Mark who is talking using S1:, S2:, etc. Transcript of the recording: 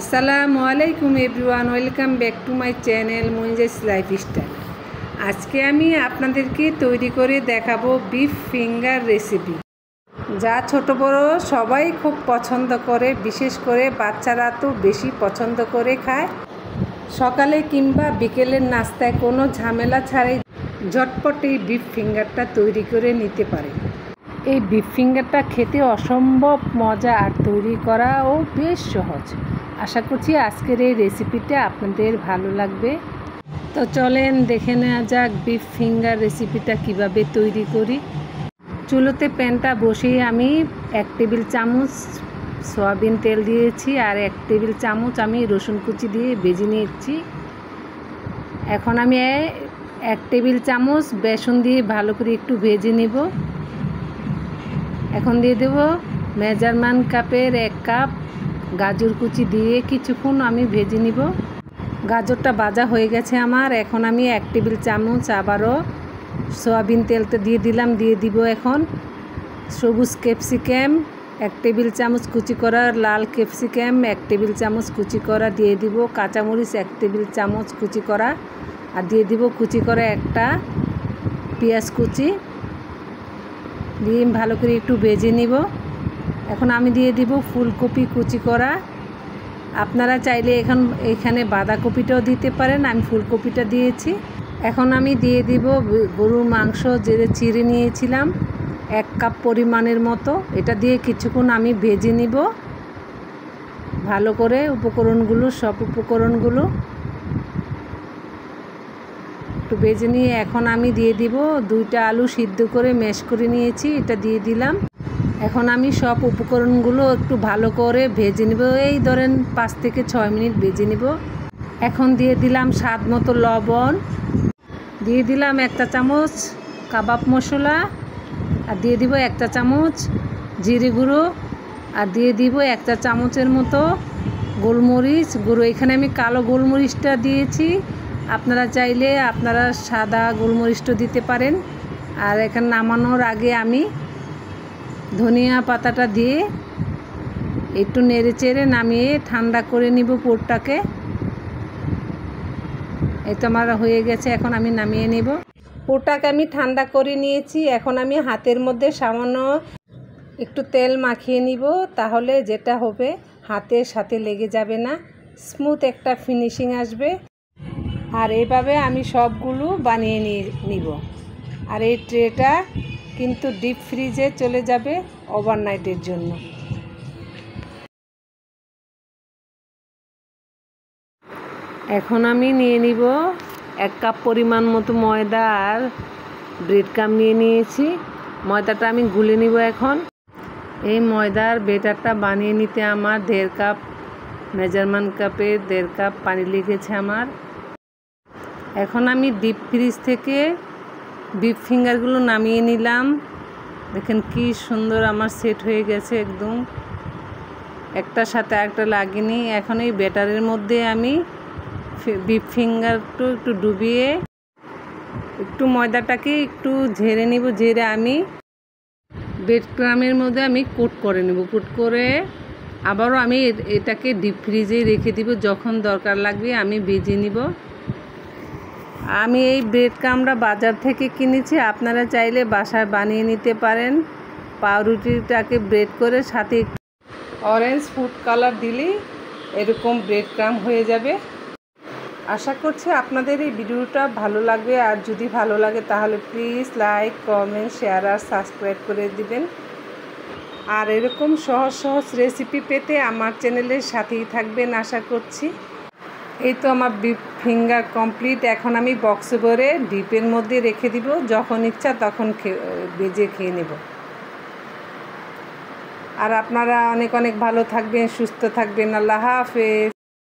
S1: আসসালামু আলাইকুম everyone, welcome back to my channel মুইনজাস লাইফস্টাইল। আজকে আমি আপনাদেরকে তৈরি করে দেখাবো বিফ ফিঙ্গার রেসিপি, যা ছোট বড় সবাই খুব পছন্দ করে। বিশেষ করে বাচ্চারা তো বেশি পছন্দ করে খায়। সকালে কিংবা বিকেলের নাস্তায় কোনো ঝামেলা ছাড়াই ঝটপট এই বিফ ফিঙ্গারটা তৈরি করে নিতে পারে। এই বিফ ফিঙ্গারটা খেতে অসম্ভব মজা আর তৈরি করাও বেশ সহজ। আশা করছি আজকের এই রেসিপিটা আপনাদের ভালো লাগবে। তো চলেন দেখে নেওয়া যাক বিফ ফিঙ্গার রেসিপিটা কিভাবে তৈরি করি। চুলোতে প্যানটা বসিয়ে আমি 1 টেবিল চামচ সয়াবিন তেল দিয়েছি আর 1 টেবিল চামচ আমি রসুন কুচি দিয়ে ভেজে নিয়েছি। এখন আমি 1 টেবিল চামচ বেসন দিয়ে ভালো করে একটু ভেজে নেব। এখন দিয়ে দেব মেজারমেন্ট কাপের 1 কাপ গাজর কুচি দিয়ে কিছুক্ষণ আমি ভেজে নিব। গাজরটা ভাজা হয়ে গেছে আমার। এখন আমি 1 টেবিল চামচ আবারও সয়াবিন তেলটা দিয়ে দিলাম। দিয়ে দিব এখন সবুজ ক্যাপসিকাম 1 টেবিল চামচ কুচি করা, লাল ক্যাপসিকাম 1 টেবিল চামচ কুচি করা দিয়ে দিব, কাঁচামরিচ 1 টেবিল চামচ কুচি করা, আর দিয়ে দিব কুচি করা একটা পেঁয়াজ কুচি দিয়ে ভালো করে একটু ভেজে নিব। এখন আমি দিয়ে দিব ফুলকপি কুচি করা। আপনারা চাইলে এখানে বাঁধাকপিটাও দিতে পারেন, আমি ফুলকপিটা দিয়েছি। এখন আমি দিয়ে দিব গরুর মাংস যেটা চিড়ে নিয়েছিলাম 1 কাপ পরিমাণের মতো। এটা দিয়ে কিছুক্ষণ আমি ভেজে নিব ভালো করে। সব উপকরণগুলো একটু ভেজে নিয়ে এখন আমি দিয়ে দিব 2টা আলু সিদ্ধ করে ম্যাশ করে নিয়েছি, এটা দিয়ে দিলাম। এখন আমি সব উপকরণগুলো একটু ভালো করে ভেজে নেব, এই ধরেন 5 থেকে 6 মিনিট ভেজে নেব। এখন দিয়ে দিলাম স্বাদ মতো লবণ, দিয়ে দিলাম 1 চা চামচ কাবাব মশলা, আর দিয়ে দিব 1 চা চামচ জিরে গুঁড়ো, আর দিয়ে দিব 1 চা চামচের মতো গোলমরিচ গুঁড়ো। এখানে আমি কালো গোলমরিচটা দিয়েছি, আপনারা চাইলে সাদা গোলমরিচটা দিতে পারেন। আর এখানে নামানোর আগে আমি ধনিয়া পাতাটা দিয়ে একটু নেড়ে চেড়ে নামিয়ে ঠান্ডা করে নিব পুরটাকে। এই তো আমার হয়ে গেছে, এখন আমি নামিয়ে নেব। পুরটাকে আমি ঠান্ডা করে নিয়েছি। এখন আমি হাতের মধ্যে সামান্য একটু তেল মাখিয়ে নিব, তাহলে যেটা হবে হাতের সাথে লেগে যাবে না, স্মুথ একটা ফিনিশিং আসবে। আর এইভাবে আমি সবগুলো বানিয়ে নিব। আর এই ট্রেটা কিন্তু ডিপ ফ্রিজে চলে যাবে ওভারনাইটের জন্য। এখন আমি নিয়ে নিব 1 কাপ পরিমাণ মতো ময়দা আর ব্রেড ক্রাম নিয়ে নিয়েছি। ময়দাটা আমি গুলে নিব এখন। এই ময়দার ব্যাটারটা বানিয়ে নিতে আমার 1.5 কাপ মেজারমেন্ট কাপে 1.5 কাপ পানি লেগেছে আমার। এখন আমি ডিপ ফ্রিজ থেকে বিফ ফিঙ্গারগুলো নামিয়ে নিলাম। দেখেন কি সুন্দর আমার সেট হয়ে গেছে, একদম একটার সাথে আরেকটা লাগেনি। এখন এই ব্যাটারের মধ্যে আমি বিফ ফিঙ্গারটা একটু ডুবিয়ে একটু ময়দাটাকে একটু ঝেড়ে নিব। ঝেড়ে আমি ব্রেড ক্রামের মধ্যে আমি কোট করে নেব। কোট করে আবারও আমি এটাকে ডিপ ফ্রিজে রেখে দিব, যখন দরকার লাগবে আমি ভেজে নিব। আমি এই ব্রেড ক্রামটা বাজার থেকে কিনেছি, আপনারা চাইলে বাসায় বানিয়ে নিতে পারেন। পাউরুটিটাকে ব্রেড করে সাথে অরেঞ্জ ফুড কালার দিলেই এরকম ব্রেড ক্রাম হয়ে যাবে। আশা করছি আপনাদের এই ভিডিওটা ভালো লাগবে। আর যদি ভালো লাগে তাহলে প্লিজ লাইক, কমেন্ট, শেয়ার আর সাবস্ক্রাইব করে দিবেন। আর এরকম সহজ সহজ রেসিপি পেতে আমার চ্যানেলের সাথেই থাকবেন আশা করছি। এই তো আমার বিফ ফিঙ্গার কমপ্লিট। এখন আমি বক্সে ভরে ডিপের মধ্যে রেখে দিব, যখন ইচ্ছা তখন ভেজে খেয়ে নেব। আর আপনারা অনেক অনেক ভালো থাকবেন, সুস্থ থাকবেন। আল্লাহ হাফেজ।